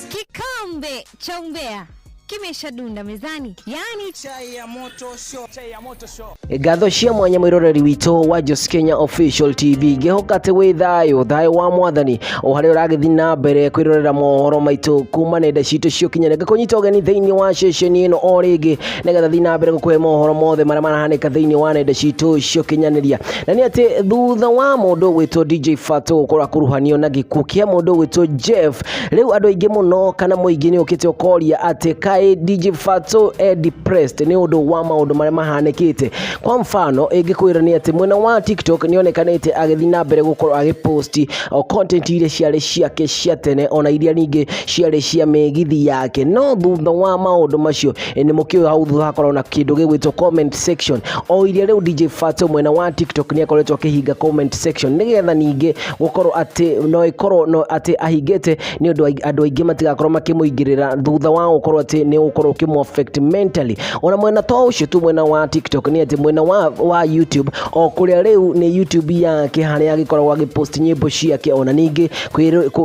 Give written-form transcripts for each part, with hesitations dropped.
Kikombe cha umbea kimeshadunda mezani, yani chai ya moto show. Gatho cia mwanya mwiroreri wito wa Just Kenya Official TV gehokate wi thayo wa mwathani o hari uragithi na mbere kwirorera mohoro maitu kuma nenda citu cio kinyanega kunyita ogeni thiini wa station ino o ringi negetha thi na mbere gukuhe mohoro mothe maria marahanika thiini wa nenda citu cio kinyaniria. Na ni ati thutha wa mundu wito DJ FATXO gukora kuruhanio na gikuo kia mundu wito Jeff, riu andu aingi muno kana muingi ni ukite ukoria ati kai DJ FATXO depressed ni undu wa maundu maria mahanikite. Kwa mfano ingikwira ni ati mwena wa TikTok ni onekanite agithi na mbere gukorwo agiposti content ile ciare ciake cia tene ona iria ningi ciare cia megithi yake, no thutha wa maundu macio ni mukio hau thutha hakorwo na kindu gigwitwo comment section o iria riu DJ FATXO mwena wa TikTok ni akoretwo akihinga comment section nigetha ningi gukorwo ati no ikorwo no ati ahingete ni undu andu aingi matigakorwo makimuingirira thutha wa gukorwo ati ni ukorwo kimu affect mentally. Ona mwena to ucio tu mwena wa TikTok ni ati mwena wa YouTube o kuria riu ni YouTube yake haria agikorwo agipost nyimbo ciake ona ningi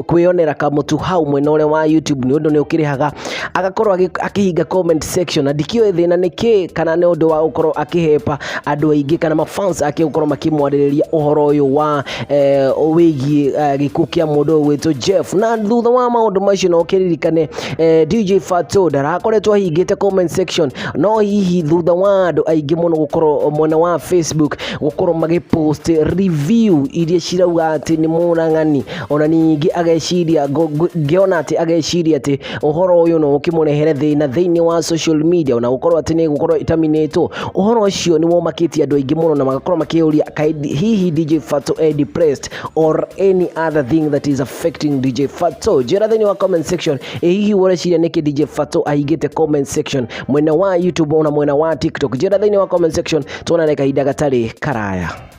kwionera kamutu hau mwena ule wa YouTube ni undu ni ukirihaga agakorwo akihinga comment section na dikio thina niki kana ni undu wa ukorwo akihepa andu aingi kana mafans ake ukorwo makimwaririria uhoro uyu wa wigi gikuo kia mundu wito Jeff. Na thutha wa maundu macio no kiririkane DJ FATXO darakoretwo ahingite comment section, no hihi thutha wa andu aingi muno gukorwo mwena wa Facebook gukorwo magipost review iria cirauga ati ni murangani ona ningi ageciria ngiona ati ageciria ati uhoro uyu no ukimurehere thina thiini wa social media ona gukorwo ati ni gukorwo itaminetwo. Uhoro ucio ni womakitie andu aingi muno na magakorwo makiuria hihi DJ FATXO depressed or any other thing that is affecting DJ FATXO. Jera thiini wa comment section hihi ureciria niki DJ FATXO ahingite comment section mwena wa YouTube ona mwena wa TikTok. Jera thiini wa comment section tuonane kahinda gatari karaya.